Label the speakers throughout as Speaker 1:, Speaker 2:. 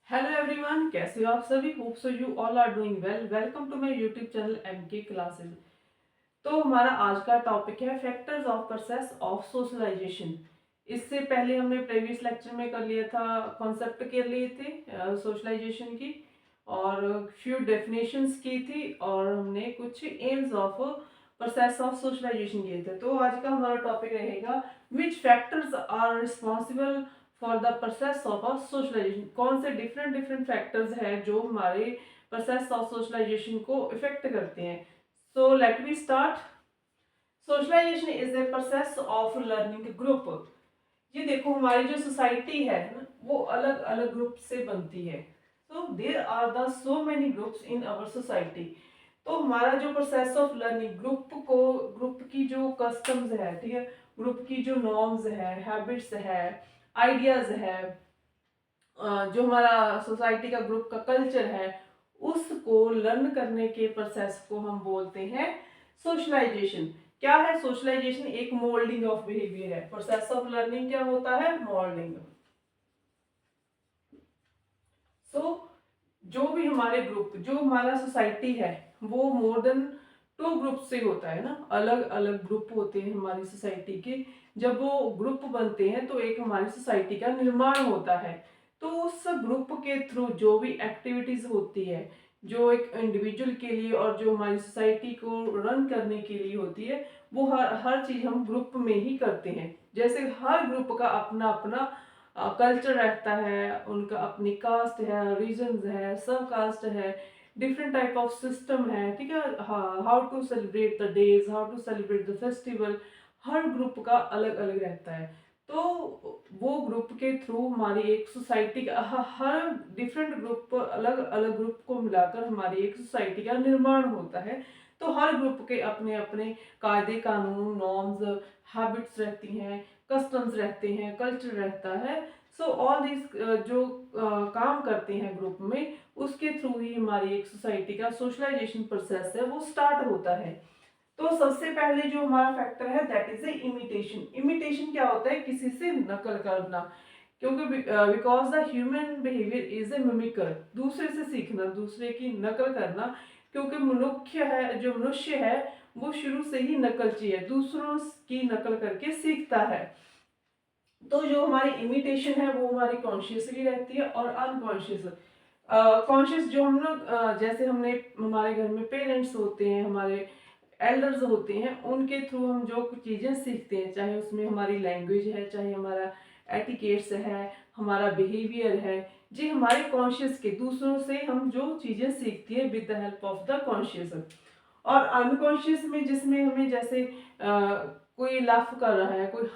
Speaker 1: Hello everyone, कैसे हो आप सभी। Hope so you all are doing well. Welcome to my YouTube channel MK classes. तो हमारा आज का टॉपिक है factors of process of socialization. इससे पहले हमने प्रीवियस लेक्चर में कर लिया था, कॉन्सेप्ट कर लिए थे सोशलाइजेशन की, और फ्यू डेफिनेशंस की थी, और हमने कुछ aims of process of socialization किए थे। तो आज का हमारा टॉपिक रहेगा which factors are responsible for the process of socialization. कौन से डिफरेंट डिफरेंट फैक्टर्स हैं जो हमारे प्रोसेस ऑफ सोशलाइजेशन को इफेक्ट करते हैं। So let me start. Socialization is a process of learning group. ये देखो, हमारी जो सोसाइटी है ना, वो अलग अलग ग्रुप से बनती है। So there are the so many groups in our society. तो हमारा जो प्रोसेस ऑफ लर्निंग ग्रुप की जो कस्टम्स है, ठीक है, ग्रुप की जो नॉर्म्स है, हैबिट्स है, आइडियाज है, जो हमारा सोसाइटी का ग्रुप का कल्चर है, उसको लर्न करने के प्रोसेस को हम बोलते हैं सोशलाइजेशन। क्या है सोशलाइजेशन? एक मोल्डिंग ऑफ बिहेवियर है। प्रोसेस ऑफ लर्निंग क्या होता है? मोल्डिंग। सो जो भी हमारे ग्रुप, जो हमारा सोसाइटी है, वो मोर देन टू ग्रुप से होता है ना। अलग अलग ग्रुप होते हैं हमारी सोसाइटी के। जब वो ग्रुप बनते हैं तो एक हमारी सोसाइटी का निर्माण होता है। तो उस ग्रुप के थ्रू जो भी एक्टिविटीज होती है, जो एक इंडिविजुअल के लिए और जो हमारी सोसाइटी को रन करने के लिए होती है, वो हर हर चीज हम ग्रुप में ही करते हैं। जैसे हर ग्रुप का अपना अपना कल्चर रहता है, उनका अपनी कास्ट है, रीजन्स है, सब कास्ट है, डिफरेंट टाइप ऑफ सिस्टम है, ठीक है। How to celebrate the days, how to celebrate the festival, हर ग्रुप का अलग अलग रहता है। तो वो ग्रुप के थ्रू हमारी एक सोसाइटी का हर डिफरेंट ग्रुप, अलग अलग ग्रुप को मिलाकर हमारी एक सोसाइटी का निर्माण होता है। तो हर ग्रुप के अपने अपने कायदे कानून, नॉर्म्स, हैबिट्स रहती हैं, कस्टम्स रहते हैं, कल्चर रहता है। सो ऑल दिस जो काम करते हैं ग्रुप में, उसके थ्रू ही हमारी एक सोसाइटी का सोशलाइजेशन प्रोसेस है वो स्टार्ट होता है। तो सबसे पहले जो हमारा फैक्टर है that is a imitation. Imitation क्या होता है? किसी से नकल करना। क्योंकि because the human behaviour is a mimicker, दूसरे से सीखना, दूसरे की नकल करना। क्योंकि मनुष्य है वो शुरू से ही नकलची है, दूसरों की नकल करके सीखता है। तो जो हमारी इमिटेशन है वो हमारी कॉन्शियसली रहती है और अनकॉन्शियस। कॉन्शियस जो हम लोग जैसे हमने हमारे घर में पेरेंट्स होते हैं, हमारे एल्डर्स होते हैं, उनके थ्रू हम जो कुछ चीज़ें सीखते हैं, चाहे उसमें हमारी लैंग्वेज है, चाहे हमारा एटिकेट्स है, हमारा बिहेवियर है, जी हमारे कॉन्शियस के दूसरों से हम जो चीज़ें सीखती हैं with the help of the conscious. और अनकॉन्शियस में जिसमें हमें जैसे कोई लाफ कर रहा है, कोई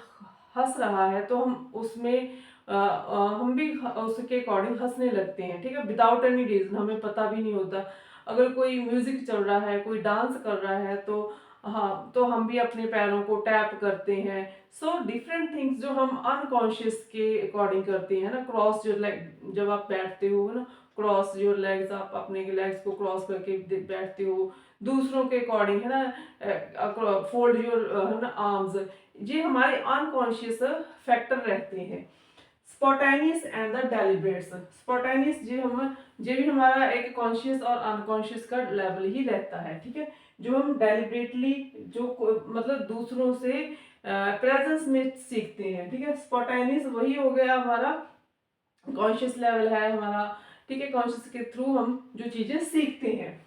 Speaker 1: हंस रहा है, तो हम उसमें हम भी उसके अकॉर्डिंग हंसने लगते हैं, ठीक है, विदाउट एनी रीजन, हमें पता भी नहीं होता। अगर कोई म्यूजिक चल रहा है, कोई डांस कर रहा है, तो हाँ, तो हम भी अपने पैरों को टैप करते हैं। सो डिफरेंट थिंग्स जो हम अनकॉन्शियस के अकॉर्डिंग करते हैं ना। क्रॉस जो लेग जब आप बैठते हो ना, क्रॉस योर लेग्स, आप अपने लेग्स को क्रॉस करके बैठते हो, दूसरों के अकॉर्डिंग है ना, फोल्ड योर है ना आर्म्स। ये हमारे अनकॉन्शियस फैक्टर रहते हैं। स्पॉटेनियस एंड द डेलिब्रेट्स। स्पॉटेनियस जो भी हमारा एक कॉन्शियस और अनकॉन्शियस का लेवल ही रहता है, ठीक है। जो हम डेलिब्रेटली मतलब दूसरों से प्रेजेंस में सीखते हैं, ठीक है। स्पॉटेनियस वही हो गया हमारा कॉन्शियस लेवल है हमारा, ठीक है। कॉन्शियस के थ्रू हम जो चीजें सीखते हैं।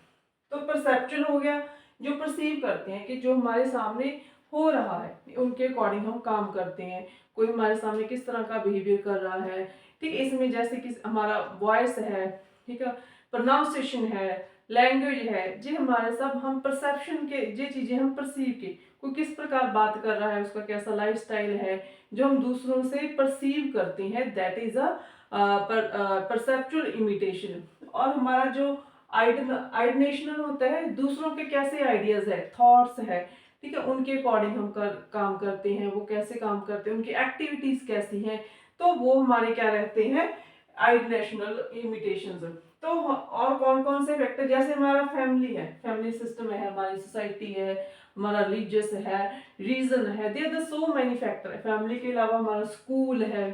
Speaker 1: तो परसेप्शन हो गया, जो परसीव करते हैं कि जो हमारे सामने हो रहा है उनके अकॉर्डिंग हम काम करते हैं। कोई हमारे सामने किस तरह का बिहेवियर कर रहा है, ठीक है। इसमें जैसे कि हमारा वॉइस है, ठीक है, प्रोनाउंसिएशन है, लैंग्वेज है, जी हमारे सब हम परसेप्शन के ये चीजें हम परसीव के, कोई किस प्रकार बात कर रहा है, उसका कैसा लाइफ स्टाइल है, जो हम दूसरों से परसीव करते हैं, that is a perceptual imitation. और हमारा जो आइडनेशनल होता है, दूसरों के कैसे आइडियाज है, थॉट्स है, ठीक है, उनके अकॉर्डिंग हम काम करते हैं, वो कैसे काम करते हैं, उनकी एक्टिविटीज कैसी हैं, तो वो हमारे क्या रहते हैं, आइडनेशनल इमिटेशंस। तो और कौन कौन से फैक्टर, जैसे हमारा फैमिली है, फैमिली सिस्टम है, हमारी सोसाइटी है, हमारा रिलीजियस है, रीजन है, there are so many factor. Family के अलावा हमारा स्कूल है,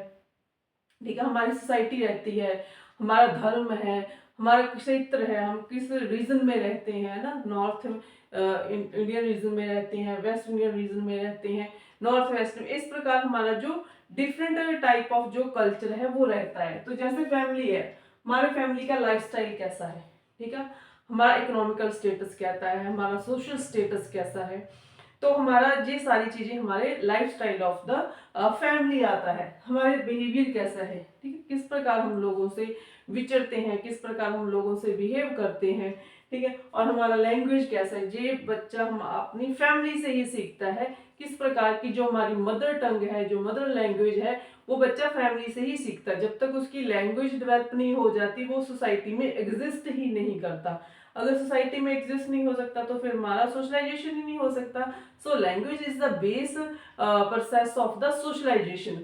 Speaker 1: ठीक है, हमारी सोसाइटी रहती है, हमारा धर्म है, हमारा क्षेत्र है, हम किस रीजन में रहते हैं ना, नॉर्थ इंडियन रीजन में रहते हैं, वेस्ट इंडियन रीजन में रहते हैं, नॉर्थ वेस्ट में, इस प्रकार हमारा जो डिफरेंट टाइप ऑफ जो कल्चर है वो रहता है। तो जैसे फैमिली है, हमारे फैमिली का लाइफस्टाइल कैसा है, ठीक है, हमारा इकोनॉमिकल स्टेटस कैसा है, हमारा सोशल स्टेटस कैसा है, तो हमारा ये सारी चीजें हमारे लाइफस्टाइल ऑफ द फैमिली आता है। हमारे बिहेवियर कैसा है, ठीक है, किस प्रकार हम लोगों से विचरते हैं, किस प्रकार हम लोगों से बिहेव करते हैं, ठीक है, और हमारा लैंग्वेज कैसा है, ये बच्चा हम अपनी फैमिली से ही सीखता है। किस प्रकार की जो हमारी मदर टंग है, जो मदर लैंग्वेज है, वो बच्चा फैमिली से ही सीखता है। जब तक उसकी लैंग्वेज डेवलप नहीं हो जाती, वो सोसाइटी में एग्जिस्ट ही नहीं करता। अगर सोसाइटी में एग्जिस्ट नहीं हो सकता तो फिर हमारा सोशलाइजेशन ही नहीं हो सकता। So language is the base process of the socialization.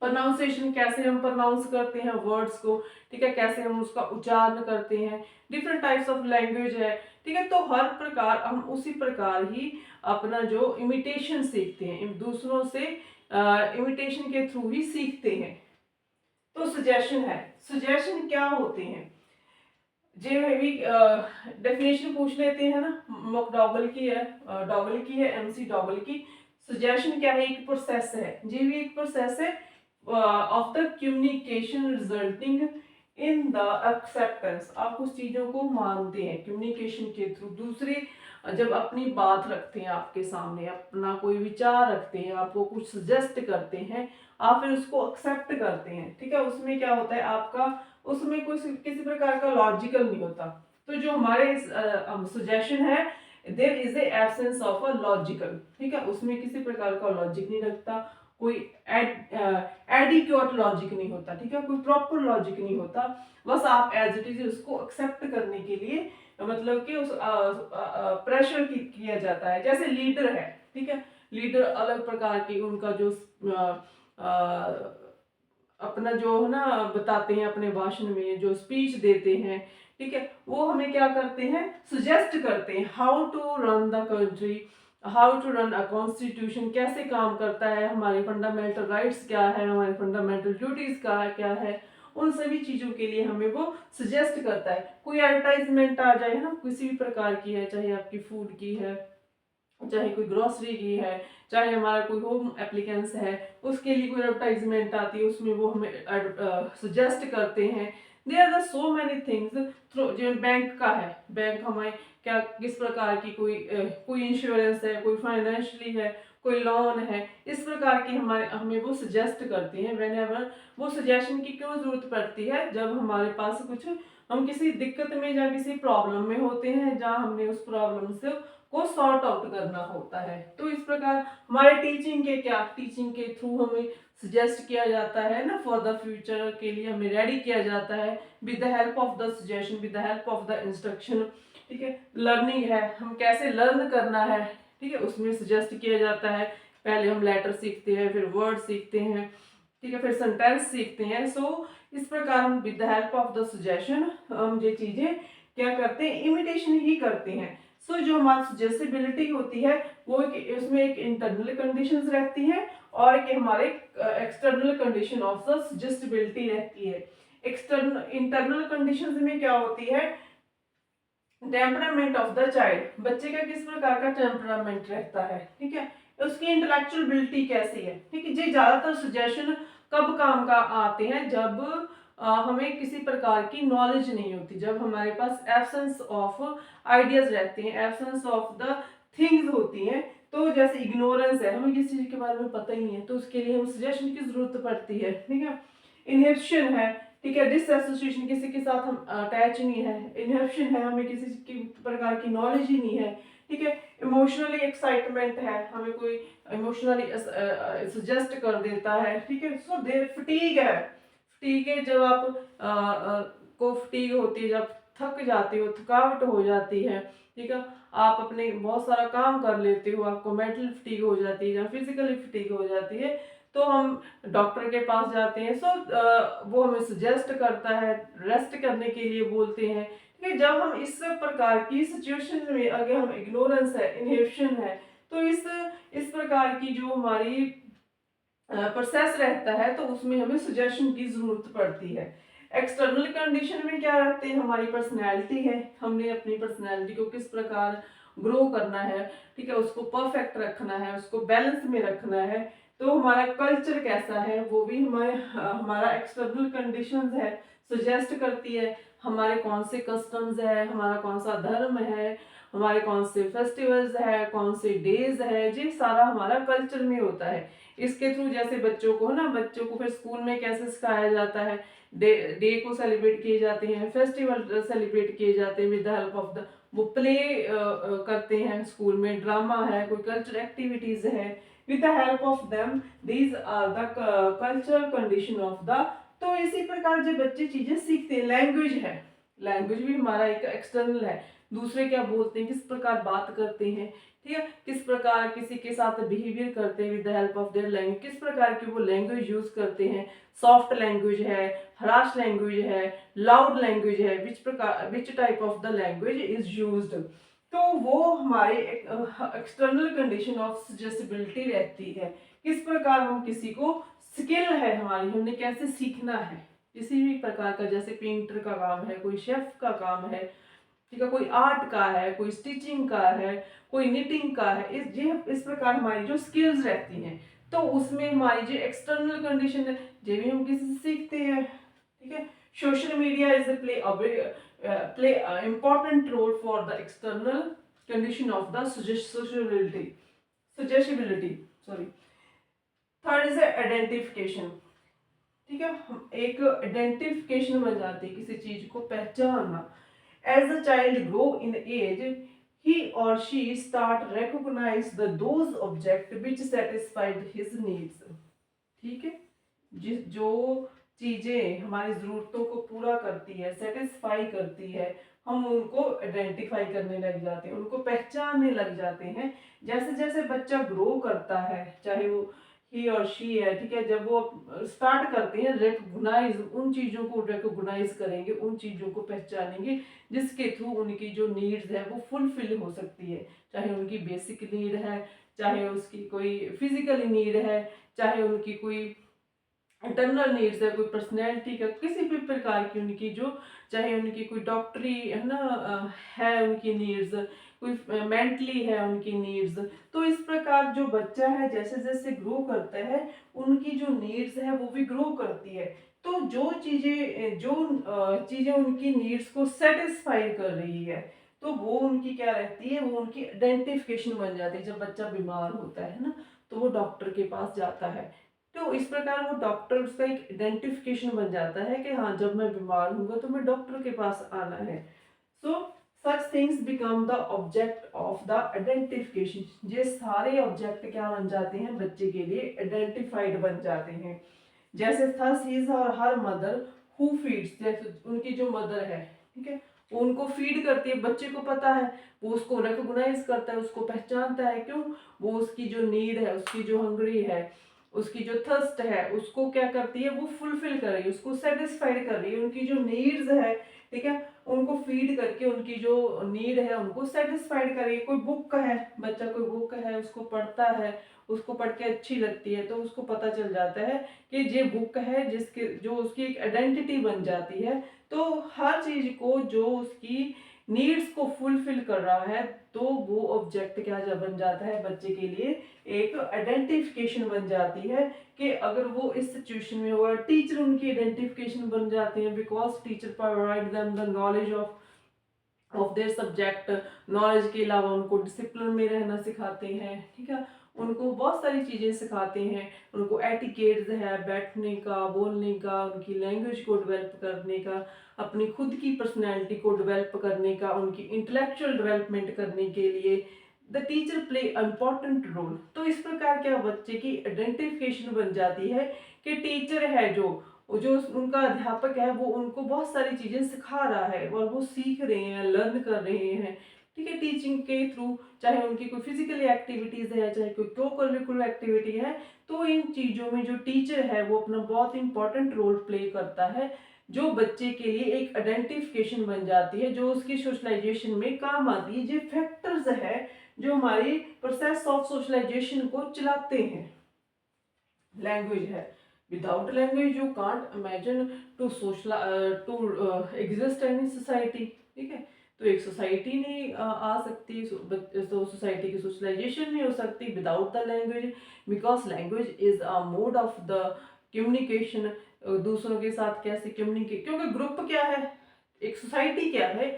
Speaker 1: Pronunciation, कैसे हम प्रोनाउंस करते हैं वर्ड्स को, ठीक है, कैसे हम उसका उच्चारण करते हैं, डिफरेंट टाइप्स ऑफ लैंग्वेज है, ठीक है, तो हर प्रकार हम उसी प्रकार ही अपना जो इमिटेशन सीखते हैं, दूसरों से इमिटेशन के थ्रू ही सीखते हैं। तो सजेशन है, सजेशन क्या होते हैं, जे में भी डेफिनेशन पूछ लेते हैं ना, मकडॉगल की है, डॉगल की है, एमसी डॉगल की। सजेशन क्या है, एक प्रोसेस है, ये भी एक प्रोसेस है of the communication resulting in the acceptance. आप कुछ चीजों को मानते हैं कम्युनिकेशन के थ्रू, दूसरे जब अपनी बात रखते हैं आपके सामने, अपना कोई विचार रखते हैं, आपको कुछ सजेस्ट करते हैं, आप फिर उसको एक्सेप्ट करते हैं, ठीक है, उसमें क्या होता है आपका, उसमें कोई किसी प्रकार का लॉजिकल नहीं होता। तो जो हमारे सजेशन है, there is a absence of a logical, ठीक है, उसमें किसी प्रकार का लॉजिक नहीं रखता, कोई एडिक्वेट लॉजिक नहीं होता, ठीक है, कोई प्रॉपर लॉजिक नहीं होता, बस आप एज इट इज उसको एक्सेप्ट करने के लिए मतलब कि उस प्रेशर किया जाता है। जैसे लीडर है, ठीक है, लीडर अलग प्रकार की उनका जो अपना जो है ना बताते हैं अपने भाषण में, जो स्पीच देते हैं, ठीक है, वो हमें क्या करते हैं, सजेस्ट करते हैं how to run the country, how to run a constitution, कैसे काम करता है, हमारे फंडामेंटल राइट्स क्या है, हमारे फंडामेंटल ड्यूटीज का क्या है, उन सभी चीजों के लिए हमें वो सजेस्ट करता है। कोई एडवर्टाइजमेंट आ जाए ना, किसी भी प्रकार की है, चाहे आपकी फूड की है, चाहे कोई ग्रोसरी की है, चाहे हमारा कोई होम एप्लीकेंस है, उसके लिए कोई एडवर्टाइजमेंट आती है, उसमें वो हमें सजेस्ट करते हैं। There are so many things through, जो बैंक का है, बैंक हमें क्या किस प्रकार की कोई इंश्योरेंस है, कोई फाइनेंशियली है, कोई लोन है, इस प्रकार की हमारे हमें वो सजेस्ट करते हैं। व्हेनेवर वो सजेशन की क्यों जरूरत पड़ती है, जब हमारे पास कुछ हम किसी दिक्कत में या किसी प्रॉब्लम में होते हैं, जहाँ हमने उस प्रॉब्लम से को सॉर्ट आउट करना होता है। तो इस प्रकार हमारे टीचिंग के थ्रू हमें सजेस्ट किया जाता है ना, फॉर द फ्यूचर के लिए हमें रेडी किया जाता है with the help of the suggestion, with the help of the instruction, ठीक है। लर्निंग है, हम कैसे लर्न करना है, ठीक है, उसमें सजेस्ट किया जाता है। पहले हम लेटर सीखते हैं, फिर वर्ड सीखते हैं, ठीक है, फिर सेंटेंस सीखते हैं। सो इस प्रकार हम with the help of the suggestion हम ये चीजें क्या करते हैं, इमिटेशन ही करते हैं। सो जो हमारी सजेस्टिबिलिटी होती है वो उसमें एक इंटरनल कंडीशंस रहती हैं और एक हमारे external condition of the suggestibility रहती है। एक्सटर्नल इंटरनल कंडीशंस में क्या होती है, टेम्परामेंट ऑफ द चाइल्ड, बच्चे का किस प्रकार का टेम्परामेंट रहता है, ठीक है, उसकी इंटेलेक्चुअल एबिलिटी कैसी है, ठीक है। जी ज्यादातर सजेशन कब काम का आते हैं, जब हमें किसी प्रकार की नॉलेज नहीं होती, जब हमारे पास एब्सेंस ऑफ आइडियाज रहते हैं, एब्सेंस ऑफ द थिंग्स होती हैं। तो जैसे इग्नोरेंस है, हमें किसी चीज के बारे में पता ही नहीं है, तो उसके लिए हम सजेशन की जरूरत पड़ती है, ठीक है। इनहिबिशन है, ठीक है, डिसएसोसिएशन, किसी के साथ हम अटैच नहीं है। इनहिबिशन है, हमें किसी की प्रकार की नॉलेज ही नहीं है, ठीक है। इमोशनली एक्साइटमेंट है, हमें कोई इमोशनली सजेस्ट कर देता है, ठीक है। सो देयर फटीग है, फटीग है जब आप को फटीग होती है, जब थक जाते हो, थकावट हो जाती है, ठीक है, आप अपने बहुत सारा काम कर लेते हो, आपको मेंटल फटीग हो जाती है या फिजिकली फटीग हो जाती है, तो हम डॉक्टर के पास जाते हैं। सो वो हमें सजेस्ट करता है, रेस्ट करने के लिए बोलते हैं, ठीक है। जब हम इस प्रकार की सिचुएशन में, अगर हम इग्नोरेंस है, इनहिबिशन है, तो इस प्रकार की जो हमारी प्रोसेस रहता है, तो उसमें हमें सजेशन की ज़रूरत पड़ती है। एक्सटर्नल कंडीशन में क्या रहते हैं, हमारी पर्सनैलिटी है, हमने अपनी पर्सनैलिटी को किस प्रकार ग्रो करना है, ठीक है, उसको परफेक्ट रखना है, उसको बैलेंस में रखना है। तो हमारा कल्चर कैसा है वो भी हमारा एक्सटर्नल कंडीशंस है सजेस्ट करती है। हमारे कौन से कस्टम्स है, हमारा कौन सा धर्म है, हमारे कौन से फेस्टिवल्स है, कौन से डेज है, ये सारा हमारा कल्चर में होता है। इसके थ्रू जैसे बच्चों को ना, बच्चों को फिर स्कूल में कैसे सिखाया जाता है, डे को सेलिब्रेट किए जाते हैं, फेस्टिवल सेलिब्रेट किए जाते हैं with the help of the, वो प्ले करते हैं स्कूल में, ड्रामा है, कोई कल्चरल एक्टिविटीज है, with the help of them these are the cultural condition of the. तो इसी प्रकार जो बच्चे चीजें सीखते हैं, लैंग्वेज है, लैंग्वेज भी हमारा एक एक्सटर्नल है, दूसरे क्या बोलते हैं, किस प्रकार बात करते हैं, ठीक है, किस प्रकार किसी के साथ बिहेवियर करते हैं with the help of their language, किस प्रकार की वो लैंग्वेज यूज करते हैं, सॉफ्ट लैंग्वेज है, हराश लैंग्वेज है, लाउड लैंग्वेज है, which type of the language is used. तो वो हमारे एक्सटर्नल कंडीशन ऑफ सजेस्टिबिलिटी रहती है, किस प्रकार हम किसी को, स्किल है हमारी, हमने कैसे सीखना है किसी भी प्रकार का, जैसे पेंटर का काम है, कोई शेफ का काम है, ठीक है, कोई आर्ट का है, कोई स्टिचिंग का है, कोई निटिंग का है, इस प्रकार हमारी जो स्किल्स रहती हैं, तो उसमें हमारी जो एक्सटर्नल कंडीशन है, जो भी हम किसी से सीखते हैं, ठीक है। Social media is play important role for the external condition of the suggestibility, sorry. Third is identification, ठीक है, हम एक आइडेंटिफिकेशन बन जाती है किसी चीज को पहचानना। As the child grow in age, he or she start recognize those objects which satisfied his needs. ठीक है, जिस जो चीजें हमारी जरूरतों को पूरा करती है, सेटिस्फाई करती है, हम उनको आइडेंटिफाई करने लग जाते हैं, उनको पहचानने लग जाते हैं। जैसे जैसे बच्चा ग्रो करता है, चाहे वो ही और शी है, ठीक है, जब वो स्टार्ट करते हैं रिकॉग्नाइज, उन चीजों को रिकॉग्नाइज करेंगे, उन चीजों को पहचानेंगे जिसके थ्रू उनकी जो नीड्स है वो फुलफिल हो सकती है, चाहे उनकी बेसिक नीड है, चाहे उसकी कोई फिजिकली नीड है, चाहे उनकी कोई इंटरनल नीड्स है, कोई पर्सनैलिटी का किसी भी प्रकार की उनकी जो, चाहे उनकी कोई डॉक्टरी है ना, है उनकी नीड्स, कोई मेंटली है उनकी नीड्स। तो इस प्रकार जो बच्चा है जैसे जैसे ग्रो करता है, उनकी जो नीड्स है वो भी ग्रो करती है। तो जो चीजें उनकी नीड्स को सेटिस्फाई कर रही है, तो वो उनकी क्या रहती है, वो उनकी आइडेंटिफिकेशन बन जाती है। जब बच्चा बीमार होता है ना, तो वो डॉक्टर के पास जाता है, तो इस प्रकार वो डॉक्टर, उसका एक आइडेंटिफिकेशन बन जाता है कि हाँ, जब मैं बीमार हूँगा तो मैं डॉक्टर के पास आना है। So such things become the object of the identification. ये सारे ऑब्जेक्ट क्या बन जाते हैं, बच्चे के लिए आइडेंटिफाइड बन जाते हैं। जैसे थस हिज और हर मदर हु फीड्स, जैसे उनकी जो मदर है, ठीक है, वो उनको फीड करती है, बच्चे को पता है, वो उसको रिकॉग्नाइज करता है, उसको पहचानता है, क्यों, वो उसकी जो नीड है, उसकी जो हंगरी है, उसकी जो थर्स्ट है, उसको क्या करती है, वो फुलफिल कर रही है, उसको सेटिस्फाइड कर रही है, उनकी जो नीड्स है, ठीक है, उनको फीड करके उनकी जो नीड है उनको सेटिस्फाइड कर रही है। कोई बुक है, बच्चा कोई बुक है उसको पढ़ता है, उसको पढ़ के अच्छी लगती है, तो उसको पता चल जाता है कि ये बुक है, जिसके जो उसकी एक आइडेंटिटी बन जाती है। तो हर चीज को जो उसकी नीड्स को फुलफिल कर रहा है, तो वो ऑब्जेक्ट क्या जब बन जाता है बच्चे के लिए, एक आइडेंटिफिकेशन बन जाती है। कि अगर वो इस सिचुएशन में हुआ, टीचर उनकी आइडेंटिफिकेशन बन जाते हैं, because teacher provide them the knowledge of their subject. Knowledge के अलावा उनको डिसिप्लिन में रहना सिखाते हैं, ठीक है, उनको बहुत सारी चीज़ें सिखाते हैं, उनको एटिकेट्स है, बैठने का, बोलने का, उनकी लैंग्वेज को डेवलप करने का, अपनी खुद की पर्सनैलिटी को डेवलप करने का, उनकी इंटेलेक्चुअल डेवलपमेंट करने के लिए the teacher play important role. तो इस प्रकार क्या बच्चे की आइडेंटिफिकेशन बन जाती है कि टीचर है जो जो उनका अध्यापक है, वो उनको बहुत सारी चीजें सिखा रहा है और वो सीख रहे हैं, लर्न कर रहे हैं, ठीक है, टीचिंग के थ्रू। चाहे उनकी कोई फिजिकली एक्टिविटीज है, चाहे कोई को करिकुलर एक्टिविटी है, तो इन चीजों में जो टीचर है वो अपना बहुत इंपॉर्टेंट रोल प्ले करता है, जो बच्चे के लिए एक आइडेंटिफिकेशन बन जाती है, जो उसकी सोशलाइजेशन में काम आती है। ये फैक्टर्स है जो हमारी प्रोसेस ऑफ सोशलाइजेशन को चलाते हैं। लैंग्वेज है। Without language you can't imagine to to exist any society, ठीक है। तो एक सोसाइटी नहीं आ सकती, तो सोसाइटी की सोशलाइजेशन नहीं हो सकती without the language, because language is a mode of the communication. दूसरों के साथ कैसे कम्युनिकेट, क्योंकि ग्रुप क्या है, एक सोसाइटी क्या है,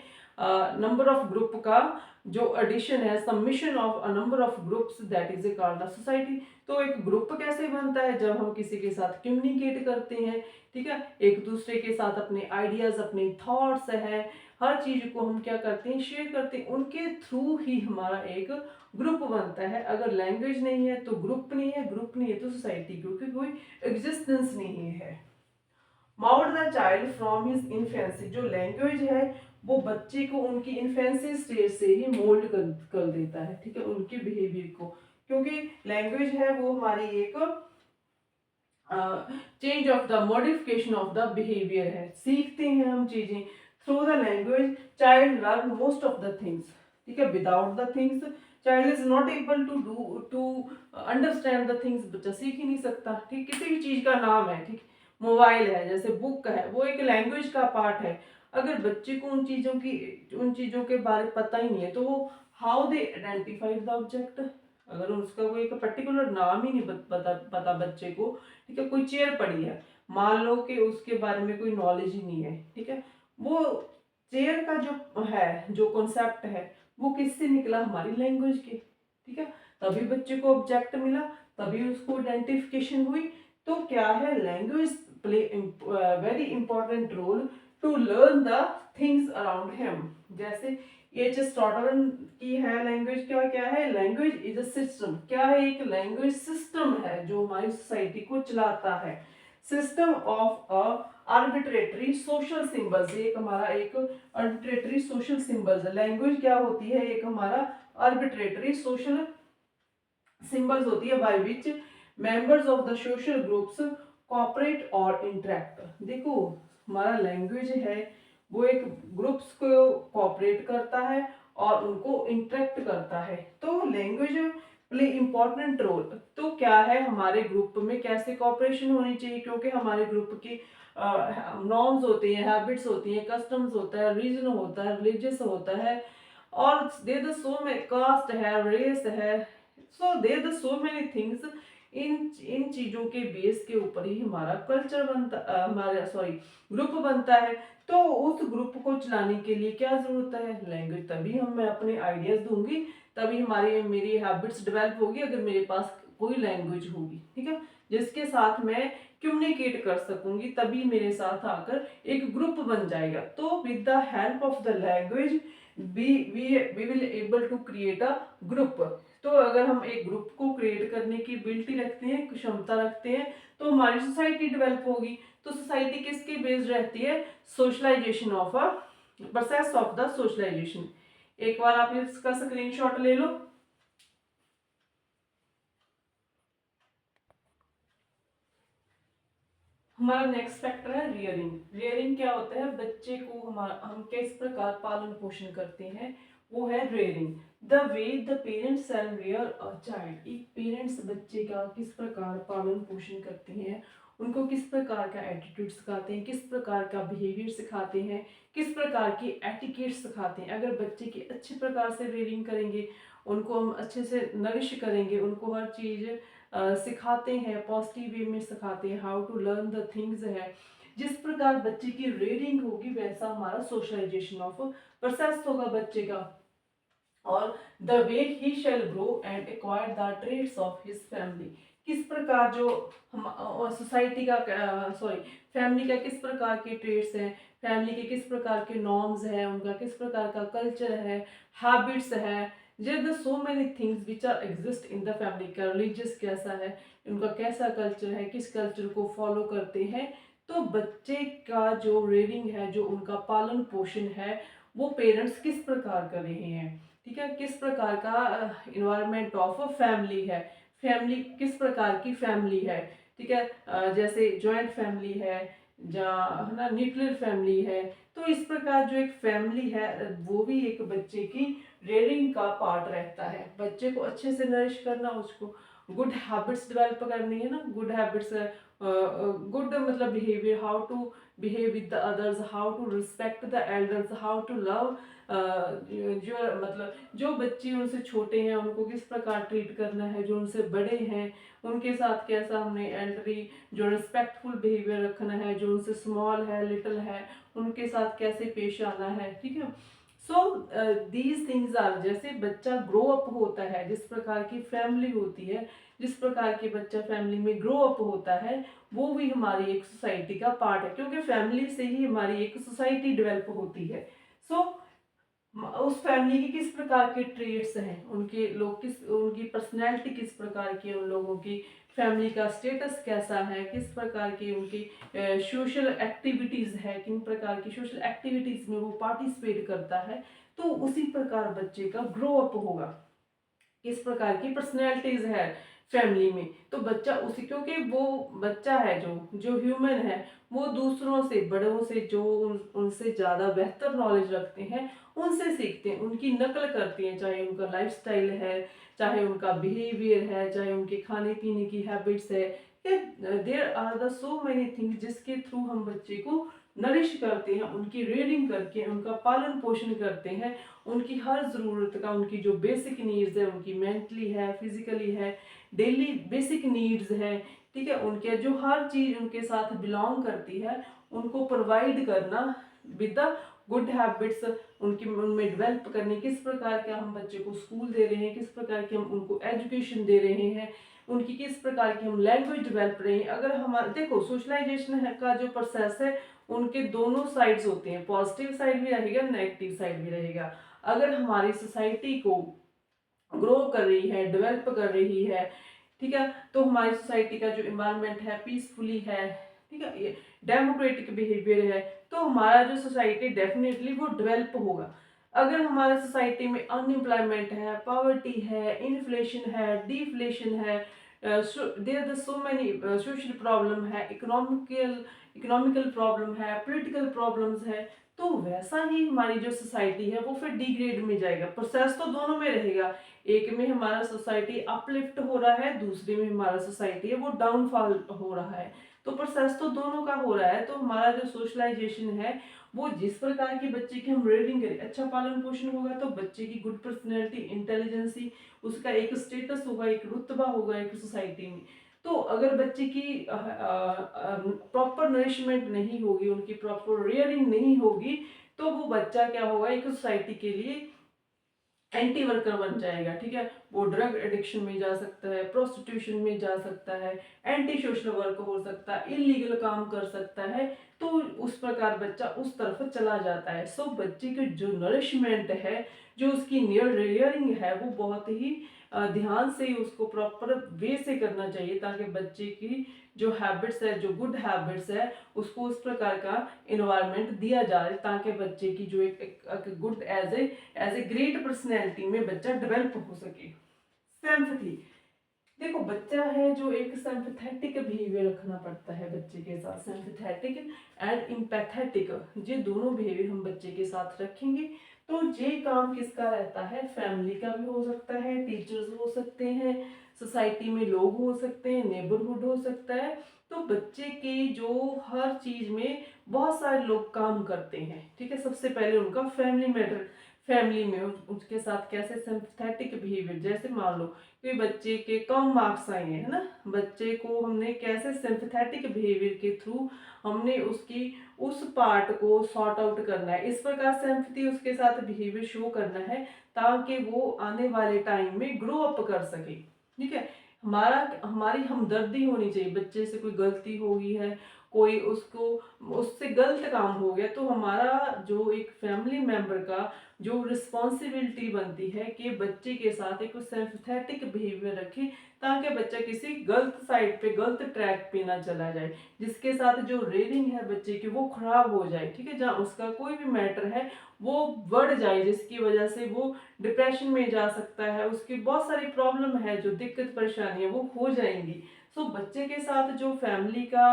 Speaker 1: नंबर ऑफ ग्रुप का जो एडिशन है, submission of a number of groups, that is A called a society. तो एक ग्रुप कैसे बनता है, जब हम किसी के साथ कम्युनिकेट करते हैं, ठीक है, एक दूसरे के साथ अपने आइडियाज, अपने थॉट्स है, हर चीज को हम क्या करते हैं, शेयर करते हैं, उनके थ्रू ही हमारा एक ग्रुप बनता है। अगर लैंग्वेज नहीं है तो ग्रुप नहीं है, ग्रुप नहीं है तो सोसाइटी की कोई एग्जिस्टेंस नहीं है। Mould the child from his infancy, जो लैंग्वेज है वो बच्चे को उनकी इन्फेंसी स्टेज से ही मोल्ड कर देता है, ठीक है, उनके बिहेवियर को। क्योंकि लैंग्वेज है वो हमारी एक change of the modification of the behaviour है, सीखते हैं हम चीजें through the language. Child learn most of the things, ठीक है, without the things child is not able to understand the things, बच्चा सीख ही नहीं सकता, ठीक, किसी भी चीज का नाम है, ठीक, मोबाइल है, जैसे बुक है, वो एक लैंग्वेज का पार्ट है। अगर बच्चे को उन चीजों के बारे पता ही नहीं है, तो वो how they identify the object. अगर उसका कोई एक पर्टिकुलर नाम ही नहीं पता बच्चे को, ठीक है, कोई चेयर पड़ी है, मान लो कि उसके बारे में कोई नॉलेज ही नहीं है, ठीक है, वो चेयर का जो है, जो कॉन्सेप्ट है, वो किससे निकला, हमारी लैंग्वेज के, ठीक है, तभी बच्चे को ऑब्जेक्ट मिला, तभी उसको आइडेंटिफिकेशन हुई। तो क्या है, language play very important role to learn the things around him. जैसे एच स्टॉटरन की है लैंग्वेज, क्या क्या है, लैंग्वेज इज अ सिस्टम, क्या है, एक लैंग्वेज सिस्टम है जो हमारी सोसाइटी को चलाता है। System of a arbitrary social symbols, एक हमारा एक आर्बिट्रेटरी सोशल सिंबल्स है। लैंग्वेज क्या होती है, एक हमारा आर्बिट्रेटरी सोशल सिंबल्स होती है by which members of the social groups cooperate और इंटरेक्ट। देखो हमारा लैंग्वेज है वो एक ग्रुप्स को कोऑपरेट करता है और उनको इंटरेक्ट करता है। तो लैंग्वेज प्ले इंपॉर्टेंट रोल। तो क्या है, हमारे ग्रुप में कैसे कोऑपरेशन होनी चाहिए, क्योंकि हमारे ग्रुप की नॉर्म्स होती हैं, हैबिट्स होती हैं, कस्टम्स होता है, रीजन होता है, रिलीजियस होता है, और देयर सो में कास्ट है, रेस है, so there so many things. इन चीजों के बेस के ऊपर ही हमारा कल्चर बनता, हमारा सॉरी ग्रुप बनता है। तो उस ग्रुप को चलाने के लिए क्या जरूरत है, लैंग्वेज। तभी हम मैं अपने आइडियाज दूंगी, तभी हमारी मेरी हैबिट्स डेवलप होगी, अगर मेरे पास कोई लैंग्वेज होगी, ठीक है, जिसके साथ मैं कम्युनिकेट कर सकूंगी, तभी मेरे साथ आकर एक ग्रुप बन जाएगा। तो with the help of the language we will able to create a group. तो अगर हम एक ग्रुप को क्रिएट करने की एबिलिटी रखते हैं, क्षमता रखते हैं, तो हमारी सोसाइटी डेवलप होगी। तो सोसाइटी किसके बेस्ड रहती है, socialization of a process of the socialization. एक बार आप इसका स्क्रीनशॉट ले लो। हमारा नेक्स्ट फैक्टर है रियरिंग। रियरिंग क्या होता है, बच्चे को हम किस प्रकार पालन पोषण करते हैं, वो है rearing. The way the parents and rear a child, एक पेरेंट्स बच्चे का किस प्रकार पालन पोषण करते हैं, उनको किस प्रकार का एटीट्यूड सिखाते हैं, किस प्रकार का बिहेवियर सिखाते हैं, किस प्रकार की एटिकेट सिखाते हैं। अगर बच्चे की अच्छे प्रकार से रियरिंग करेंगे, उनको हम अच्छे से नरिश करेंगे, उनको हर चीज़ सिखाते हैं, पॉजिटिव वे में सिखाते हैं, how to learn the things है, जिस प्रकार बच्चे की रीडिंग होगी वैसा हमारा सोशलाइजेशन ऑफ प्रोसेस होगा बच्चे का। और the way he shall grow and acquire the traits of his family, किस प्रकार जो हम सोसाइटी का सॉरी फैमिली का किस प्रकार के ट्रेड्स हैं, फैमिली के किस प्रकार के नॉर्म्स हैं, उनका किस प्रकार का कल्चर है, हैबिट्स है, the so many things which are exist in the family का रिलीजियस कैसा है, उनका कैसा कल्चर है, किस कल्चर को फॉलो करते हैं। तो बच्चे का जो रेयरिंग है, जो उनका पालन पोषण है, वो पेरेंट्स किस प्रकार कर रहे हैं, ठीक है, किस प्रकार का इन्वायरमेंट ऑफ फैमिली है, फैमिली किस प्रकार की फैमिली है, ठीक है, जैसे जॉइंट फैमिली है, जहाँ है ना न्यूक्लियर फैमिली है। तो इस प्रकार जो एक फैमिली है वो भी एक बच्चे की रेयरिंग का पार्ट रहता है। बच्चे को अच्छे से नरिश करना, उसको गुड हैबिट्स डेवलप करनी है ना, गुड हैबिट्स, गुड मतलब behaviour, how to behave with the others, how to respect the elders, how to love, जो मतलब जो बच्चे उनसे छोटे हैं उनको किस प्रकार ट्रीट करना है, जो उनसे बड़े हैं उनके साथ कैसा हमने एल्डरी जो रिस्पेक्टफुल बिहेवियर रखना है, जो उनसे स्मॉल है लिटिल है उनके साथ कैसे पेश आना है, ठीक है। सो दीज थिंग्स आर, जैसे बच्चा ग्रो अप होता है, जिस प्रकार की फैमिली होती है, जिस प्रकार के बच्चा फैमिली में ग्रो अप होता है, वो भी हमारी एक सोसाइटी का पार्ट है, क्योंकि फैमिली से ही हमारी एक सोसाइटी डेवलप होती है। सो उस फैमिली के किस प्रकार के ट्रेड्स हैं, उनके लोग किस, उनकी पर्सनैलिटी किस प्रकार की है, उन लोगों की फैमिली का स्टेटस कैसा है, किस प्रकार की उनकी सोशल एक्टिविटीज़ है, किन प्रकार की सोशल एक्टिविटीज़ में वो पार्टिसिपेट करता है, तो उसी प्रकार बच्चे का ग्रो अप होगा। किस प्रकार की पर्सनैलिटीज है फैमिली में, तो बच्चा उसी, क्योंकि वो बच्चा है जो जो ह्यूमन है, वो दूसरों से, बड़ों से, जो उनसे ज़्यादा बेहतर नॉलेज रखते हैं उनसे सीखते हैं, उनकी नकल करते हैं, चाहे उनका लाइफस्टाइल है, चाहे उनका बिहेवियर है, चाहे उनके खाने पीने की हैबिट्स है, there are the so many things जिसके थ्रू हम बच्चे को नरिश करते हैं, उनकी रीडिंग करके उनका पालन पोषण करते हैं, उनकी हर ज़रूरत का, उनकी जो बेसिक नीड्स है, उनकी मेंटली है, फिजिकली है, डेली बेसिक नीड्स है, ठीक है, उनके जो हर चीज़ उनके साथ बिलोंग करती है उनको प्रोवाइड करना विद द गुड हैबिट्स, उनकी उनमें डेवलप करने, किस प्रकार के हम बच्चे को स्कूल दे रहे हैं, किस प्रकार के हम उनको एजुकेशन दे रहे हैं, उनकी किस प्रकार की हम लैंग्वेज डेवलप रहे हैं। अगर हमारे देखो सोशलाइजेशन का जो प्रोसेस है उनके दोनों साइड्स होते हैं, पॉजिटिव साइड भी रहेगा, नेगेटिव साइड भी रहेगा। अगर हमारी सोसाइटी को ग्रो कर रही है, डेवलप कर रही है, ठीक है, तो हमारी सोसाइटी का जो इन्वायरमेंट है पीसफुली है, ठीक है, ये डेमोक्रेटिक बिहेवियर है, तो हमारा जो सोसाइटी डेफिनेटली वो डेवलप होगा। अगर हमारे सोसाइटी में अनएम्प्लॉयमेंट है, पॉवर्टी है, इन्फ्लेशन है, डिफ्लेशन है, there so many social problem है, इकोनॉमिकल प्रॉब्लम है, पॉलिटिकल प्रॉब्लम्स है, तो वैसा ही हमारी जो सोसाइटी है वो फिर डिग्रेड में जाएगा। प्रोसेस तो दोनों में रहेगा, एक में हमारा सोसाइटी अपलिफ्ट हो रहा है, दूसरे में हमारा सोसाइटी है वो डाउनफॉल हो रहा है, तो प्रोसेस तो दोनों का हो रहा है। तो हमारा जो सोशलाइजेशन है वो जिस प्रकार की बच्चे की हम रेडिंग करें, अच्छा पालन पोषण होगा तो बच्चे की गुड पर्सनैलिटी, इंटेलिजेंसी, उसका एक स्टेटस होगा, एक रुतबा होगा एक सोसाइटी में। तो अगर बच्चे की प्रॉपर नरिशमेंट नहीं होगी, उनकी प्रॉपर रियरिंग नहीं होगी, तो वो बच्चा क्या होगा, एक सोसाइटी के लिए एंटी वर्कर बन जाएगा, ठीक है, वो ड्रग एडिक्शन में जा सकता है, प्रोस्टिट्यूशन में जा सकता है, एंटी सोशल वर्क हो सकता है, इलीगल काम कर सकता है, तो उस प्रकार बच्चा उस तरफ चला जाता है। सो बच्चे की जो नरिशमेंट है, जो उसकी नियर रियरिंग है, वो बहुत ही ध्यान से उसको प्रॉपर वे से करना चाहिए, ताकि बच्चे की जो हैबिट्स है, जो गुड हैबिट्स है, उसको उस प्रकार का इन्वायरमेंट दिया जाए, ताकि बच्चे की जो एक good as a great personality में बच्चा डेवलप हो सके। सिंपैथी, देखो बच्चा है जो एक सिंपैथेटिक बिहेवियर रखना पड़ता है बच्चे के साथ, सिंपैथेटिक एंड एम्पैथेटिक, ये दोनों बिहेवियर हम बच्चे के साथ रखेंगे तो ये काम किसका रहता है, फैमिली का भी हो सकता है, टीचर्स हो सकते हैं, सोसाइटी में लोग हो सकते हैं, नेबरहुड हो सकता है। तो बच्चे के जो हर चीज में बहुत सारे लोग काम करते हैं, ठीक है, सबसे पहले उनका फैमिली मैटर, फैमिली में उसके साथ कैसे सिंपैथेटिक बिहेवियर, जैसे मान लो कि बच्चे के कम मार्क्स आए हैं, है ना, बच्चे को हमने कैसे सिंपैथेटिक बिहेवियर के थ्रू हमने उसकी उस पार्ट को सॉर्ट आउट करना है, इस प्रकार सिंपैथी उसके साथ बिहेवियर शो करना है, ताकि वो आने वाले टाइम में ग्रो अप कर सके, ठीक है। हमारी हमदर्दी होनी चाहिए, बच्चे से कोई गलती हो गई है, कोई उसको उससे गलत काम हो गया, तो हमारा जो एक फैमिली मेंबर का जो रिस्पॉन्सिबिलिटी बनती है कि बच्चे के साथ एक सिंपैथेटिक बिहेवियर रखे, ताकि बच्चा किसी गलत साइड पे, गलत ट्रैक पे ना चला जाए, जिसके साथ जो रेलिंग है बच्चे की वो खराब हो जाए, ठीक है, जहाँ उसका कोई भी मैटर है वो बढ़ जाए, जिसकी वजह से वो डिप्रेशन में जा सकता है, उसकी बहुत सारी प्रॉब्लम है, जो दिक्कत परेशानी है वो हो जाएंगी। सो बच्चे के साथ जो फैमिली का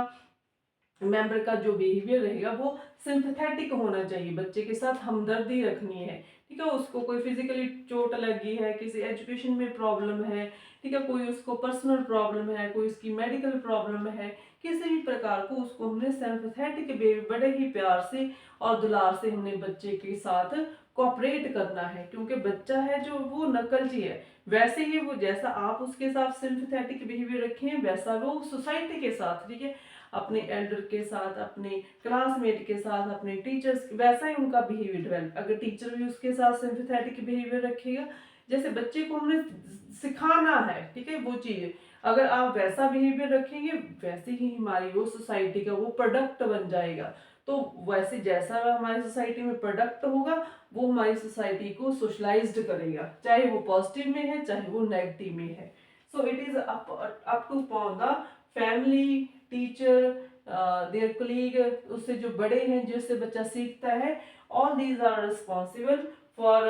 Speaker 1: मेंबर का जो बिहेवियर रहेगा वो सिंपैथेटिक होना चाहिए, बच्चे के साथ हमदर्दी रखनी है। ठीक है, उसको कोई फिजिकली चोट लगी है, किसी एजुकेशन में प्रॉब्लम है, ठीक है, कोई उसको पर्सनल प्रॉब्लम है, कोई उसकी मेडिकल प्रॉब्लम है, किसी भी प्रकार को उसको हमने सिंपैथेटिक वे बड़े ही प्यार से और दुलार से हमने बच्चे के साथ कोऑपरेट करना है, क्योंकि बच्चा है जो वो नकलची है। वैसे ही वो जैसा आप उसके साथ सिंपैथेटिक बिहेवियर रखें वैसा वो सोसाइटी के साथ, ठीक है, अपने एल्डर के साथ, अपने क्लासमेट के साथ, अपने टीचर्स, वैसा ही उनका बिहेवियर डेवलप। अगर टीचर भी उसके साथ सिंपैथेटिक बिहेवियर रखेगा, जैसे बच्चे को हमने सिखाना है, ठीक है, वो चीज अगर आप वैसा बिहेवियर रखेंगे वैसे ही हमारी वो सोसाइटी का वो प्रोडक्ट बन जाएगा। तो वैसे जैसा हमारी सोसाइटी में प्रोडक्ट होगा वो हमारी सोसाइटी को सोशलाइज्ड करेगा, चाहे वो पॉजिटिव में है चाहे वो नेगेटिव में है। So it is up to upon the family, teacher, their colleague, उससे जो बड़े हैं जिससे बच्चा सीखता है, all these are responsible for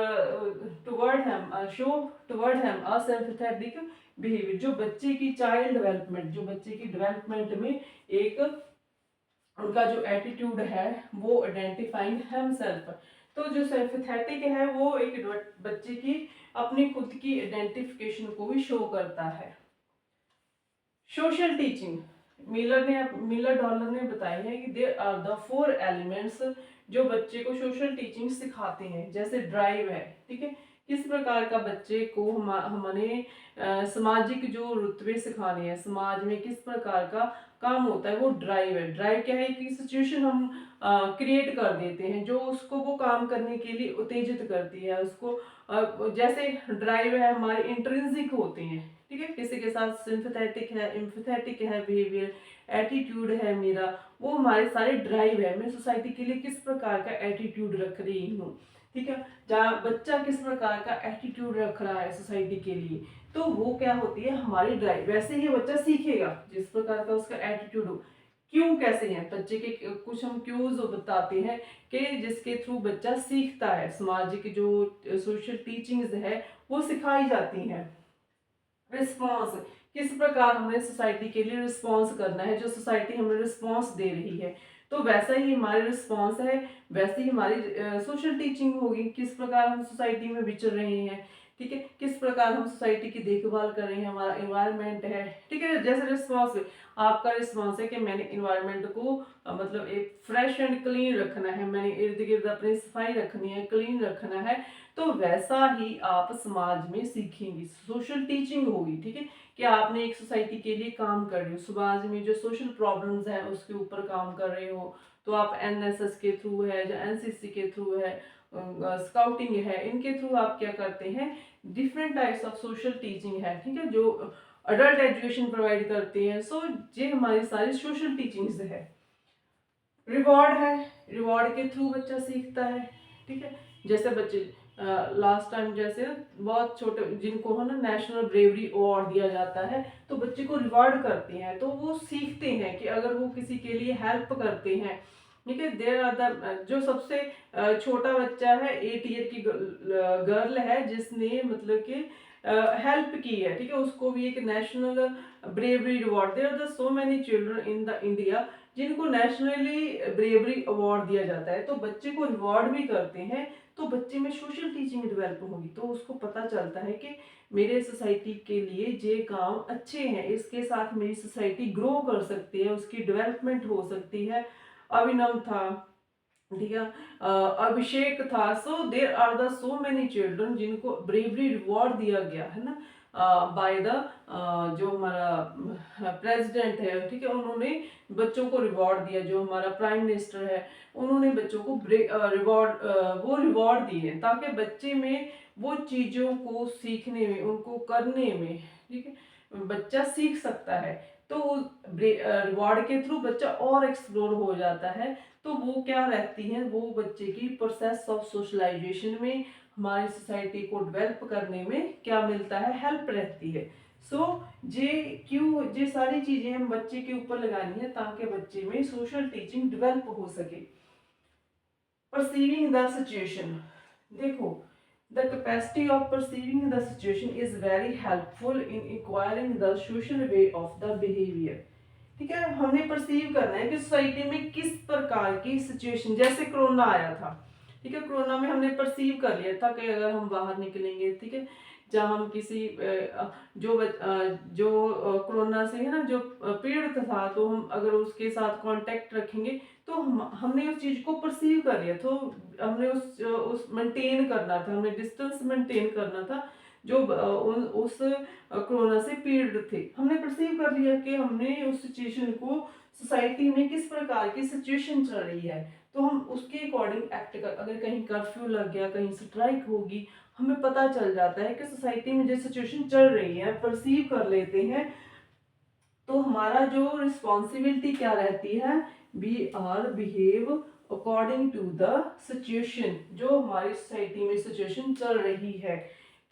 Speaker 1: toward him show toward him a sympathetic behaviour. जो बच्चे की चाइल्ड डेवलपमेंट, जो बच्चे की डेवलपमेंट में एक उनका जो एटीट्यूड है वो आइडेंटिफाइंग हिमसेल्फ। तो जो सिंपैथेटिक है वो एक बच्चे की अपनी खुद की आइडेंटिफिकेशन को भी शो करता है। सोशल टीचिंग, मिलर डॉलर ने बताई है कि देयर आर द 4 एलिमेंट्स जो बच्चे को सोशल टीचिंग सिखाते हैं। जैसे ड्राइव है, ठीक है, किस प्रकार का बच्चे को हमने सामाजिक जो रुतबे सिखाने हैं, समाज में किस प्रकार का काम होता है, वो ड्राइव है। ड्राइव क्या है कि सिचुएशन हम क्रिएट कर देते हैं जो उसको वो काम करने के लिए उत्तेजित करती है उसको। जैसे ड्राइव है हमारे इंट्रिंसिक होते हैं, ठीक है, किसी के साथ सिंपैथेटिक है, एम्पैथेटिक है बिहेवियर, एटीट्यूड है मेरा, वो हमारे सारे ड्राइव है। मैं सोसाइटी के लिए किस प्रकार का एटीट्यूड रख रही हूँ, ठीक है, जहाँ बच्चा किस प्रकार का एटीट्यूड रख रहा है सोसाइटी के लिए, तो वो क्या होती है हमारी ड्राइव। वैसे ही बच्चा सीखेगा जिस प्रकार का उसका एटीट्यूड हो। क्यों कैसे हैं बच्चे के, कुछ हम क्यूज बताते हैं कि जिसके थ्रू बच्चा सीखता है। सामाजिक जो सोशल टीचिंग्स है वो सिखाई जाती हैं। रिस्पॉन्स, किस प्रकार हमें सोसाइटी के लिए रिस्पॉन्स करना है, जो सोसाइटी हमें रिस्पॉन्स दे रही है तो वैसा ही हमारे रिस्पॉन्स है, वैसे ही हमारी सोशल टीचिंग होगी। किस प्रकार हम सोसाइटी में विचर रहे हैं, ठीक है, किस प्रकार हम सोसाइटी की देखभाल कर रहे हैं, हमारा इन्वायरमेंट है, ठीक है। जैसे रिस्पॉन्स, आपका रिस्पॉन्स है कि मैंने इन्वायरमेंट को मतलब एक फ्रेश एंड क्लीन रखना है, मैंने इर्द गिर्द अपनी सफाई रखनी है, क्लीन रखना है, तो वैसा ही आप समाज में सीखेंगे, सोशल टीचिंग होगी, ठीक है, कि आपने एक सोसाइटी के लिए काम कर रहे हो, समाज में जो सोशल प्रॉब्लम्स है उसके ऊपर काम कर रहे हो, तो आप एनएसएस के थ्रू है या एनसीसी के थ्रू है, स्काउटिंग है, इनके थ्रू आप क्या करते हैं, different types of social teaching है, ठीक है, जो अडल्ट एजुकेशन प्रोवाइड करते हैं। सो ये हमारी सारी सोशल टीचिंग्स है। रिवॉर्ड है, रिवॉर्ड के थ्रू बच्चा सीखता है, ठीक है, जैसे बच्चे लास्ट टाइम जैसे बहुत छोटे जिनको है ना नेशनल ब्रेवरी अवार्ड दिया जाता है तो बच्चे को रिवॉर्ड करते हैं, तो वो सीखते हैं कि अगर वो किसी के लिए हेल्प करते हैं, ठीक है। देयर आर द जो सबसे छोटा बच्चा है 8 ईयर की गर्ल है जिसने मतलब कि हेल्प की है, ठीक है, उसको भी एक national bravery reward. There are the so many children in the India जिनको नेशनली ब्रेवरी अवार्ड दिया जाता है, तो बच्चे को रिवॉर्ड भी करते हैं, तो बच्चे में सोशल टीचिंग डेवलप होगी, तो उसको पता चलता है कि मेरे सोसाइटी के लिए ये काम अच्छे हैं, इसके साथ मेरी सोसाइटी ग्रो कर सकती है, उसकी डेवलपमेंट हो सकती है। अभिनव था, ठीक है, अभिषेक था, so there are the so many children जिनको ब्रेवरी रिवॉर्ड दिया गया है ना बाय द जो हमारा प्रेसिडेंट है, ठीक है, उन्होंने बच्चों को रिवॉर्ड दिया। जो हमारा प्राइम मिनिस्टर है उन्होंने बच्चों को रिवॉर्ड वो रिवॉर्ड दिए हैं ताकि बच्चे में वो चीज़ों को सीखने में, उनको करने में, ठीक है, बच्चा सीख सकता है। तो रिवॉर्ड के थ्रू बच्चा और एक्सप्लोर हो जाता है, तो वो क्या रहती है, वो बच्चे की प्रोसेस ऑफ सोशलाइजेशन में हमारी सोसाइटी को डेवलप करने में क्या मिलता है, हेल्प रहती है। सो जे क्यों ये सारी चीजें हम बच्चे के ऊपर लगानी है ताकि बच्चे में सोशल टीचिंग डेवलप हो सके। परसीविंग द सिचुएशन, देखो, the capacity of perceiving the situation is very helpful in acquiring the social way of the behaviour. ठीक है, हमने परसीव करना है कि सोसाइटी में किस प्रकार की सिचुएशन, जैसे कोरोना आया था, ठीक है, कोरोना में हमने परसीव कर लिया था कि अगर हम बाहर निकलेंगे, ठीक है, जहाँ हम किसी जो कोरोना से है ना, जो पीड़ित था, तो हम अगर उसके साथ कांटेक्ट रखेंगे तो हमने उस चीज को परसीव कर लिया, तो हमने उस मेंटेन करना था, हमें डिस्टेंस मेंटेन करना था, जो उस कोरोना से पीड़ित थे, हमने परसीव कर लिया कि हमने उस सिचुएशन को, सोसाइटी में किस प्रकार की सिचुएशन चल रही है, तो हम उसके अकॉर्डिंग एक्ट कर, अगर कहीं कर्फ्यू लग गया, कहीं स्ट्राइक होगी, हमें पता चल जाता है कि सोसाइटी में जो सिचुएशन चल रही है, परसीव कर लेते हैं, तो हमारा जो रिस्पॉन्सिबिलिटी क्या रहती है, we are behave according to the situation, जो हमारी सोसाइटी में सिचुएशन चल रही है,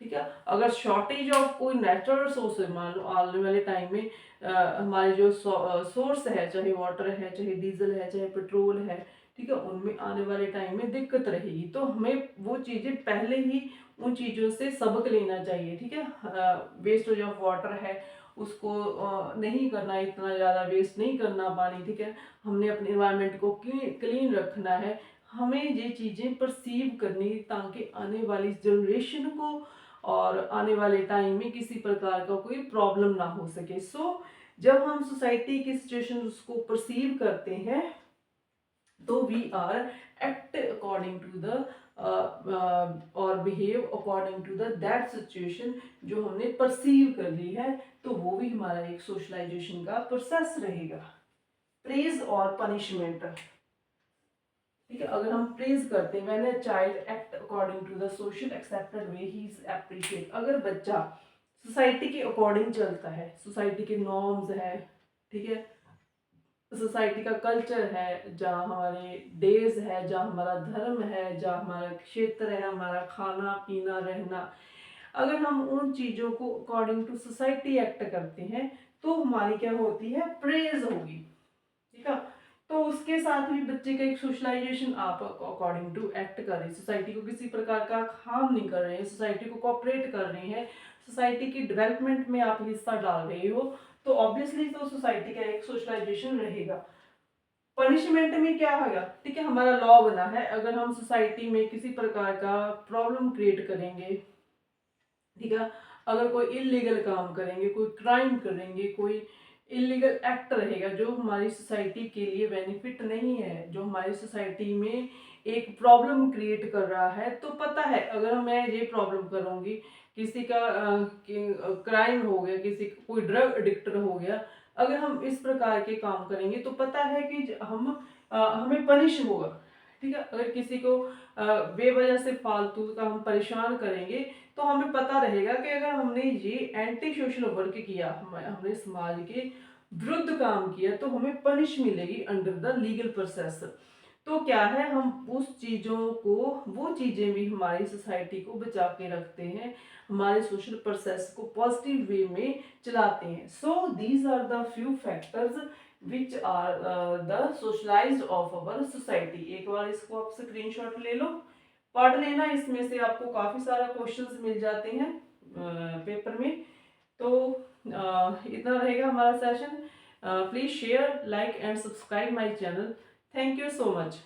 Speaker 1: ठीक है। अगर शॉर्टेज ऑफ कोई नेचुरल रिसोर्स है, मान लो आने वाले टाइम में हमारे जो सोर्स है, चाहे वाटर है, चाहे डीजल है, चाहे पेट्रोल है, ठीक है, उनमें आने वाले टाइम में दिक्कत रहेगी, तो हमें वो चीज़ें पहले ही उन चीज़ों से सबक लेना चाहिए, ठीक है। वेस्टेज ऑफ वाटर है, उसको नहीं करना, इतना ज़्यादा वेस्ट नहीं करना पानी, ठीक है, हमने अपने इन्वायरमेंट को क्लीन रखना है, हमें ये चीज़ें परसीव करनी, ताकि आने वाली जनरेशन को और आने वाले टाइम में किसी प्रकार का कोई प्रॉब्लम ना हो सके। जब हम सोसाइटी की सिचुएशन उसको परसीव करते हैं, तो we are act according to the और behave according to the that situation जो हमने परसीव कर ली है, तो वो भी हमारा एक सोशलाइजेशन का प्रोसेस रहेगा। प्रेज और पनिशमेंट, ठीक है, अगर हम प्रेज करते हैं, when a child act according to the social accepted way he is appreciate, अगर बच्चा सोसाइटी के अकॉर्डिंग चलता है, सोसाइटी के नॉर्म्स है, ठीक है, सोसाइटी का कल्चर है, जहाँ हमारे डेज है, जहाँ हमारा धर्म है, जहाँ हमारा क्षेत्र है, हमारा खाना पीना रहना, अगर हम उन चीज़ों को अकॉर्डिंग टू सोसाइटी एक्ट करते हैं, तो हमारी क्या होती है, प्रेज होगी, ठीक है। तो उसके साथ भी बच्चे का एक सोशलाइजेशन, आप अकॉर्डिंग टू एक्ट कर रहे हैं, सोसाइटी को किसी प्रकार का हार्म नहीं कर रहे हैं, सोसाइटी को कोऑपरेट कर रहे हैं, सोसाइटी की डेवलपमेंट में आप हिस्सा डाल रहे हो, तो ऑब्वियसली तो सोसाइटी का एक सोशलाइजेशन रहेगा। पनिशमेंट में क्या होगा, ठीक है, हमारा लॉ बना है, अगर हम सोसाइटी में किसी प्रकार का प्रॉब्लम क्रिएट करेंगे, ठीक है, अगर कोई इलीगल काम करेंगे, कोई क्राइम करेंगे, कोई इलीगल एक्ट रहेगा जो हमारी सोसाइटी के लिए बेनिफिट नहीं है, जो हमारी सोसाइटी में एक प्रॉब्लम क्रिएट कर रहा है, तो पता है अगर मैं ये प्रॉब्लम करूंगी, किसी का क्राइम हो गया, किसी का कोई ड्रग एडिक्टर हो गया, अगर हम इस प्रकार के काम करेंगे तो पता है कि हमें पनिश होगा, ठीक है। अगर किसी को बेवजह से फालतू का हम परेशान करेंगे, तो हमें पता रहेगा कि अगर हमने ये एंटी सोशल वर्क किया, हमने समाज के विरुद्ध काम किया, तो हमें पनिश मिलेगी अंडर द लीगल प्रोसेस। तो क्या है, हम उस चीज़ों को, वो चीज़ें भी हमारी सोसाइटी को बचा के रखते हैं, हमारे सोशल प्रोसेस को पॉजिटिव वे में चलाते हैं। So these are the few factors which are the socialized of our society. एक बार इसको आप स्क्रीनशॉट ले लो, पढ़ लेना, इसमें से आपको काफ़ी सारा क्वेश्चंस मिल जाते हैं पेपर में। तो इतना रहेगा हमारा session. Please share, like and subscribe my channel. Thank you so much.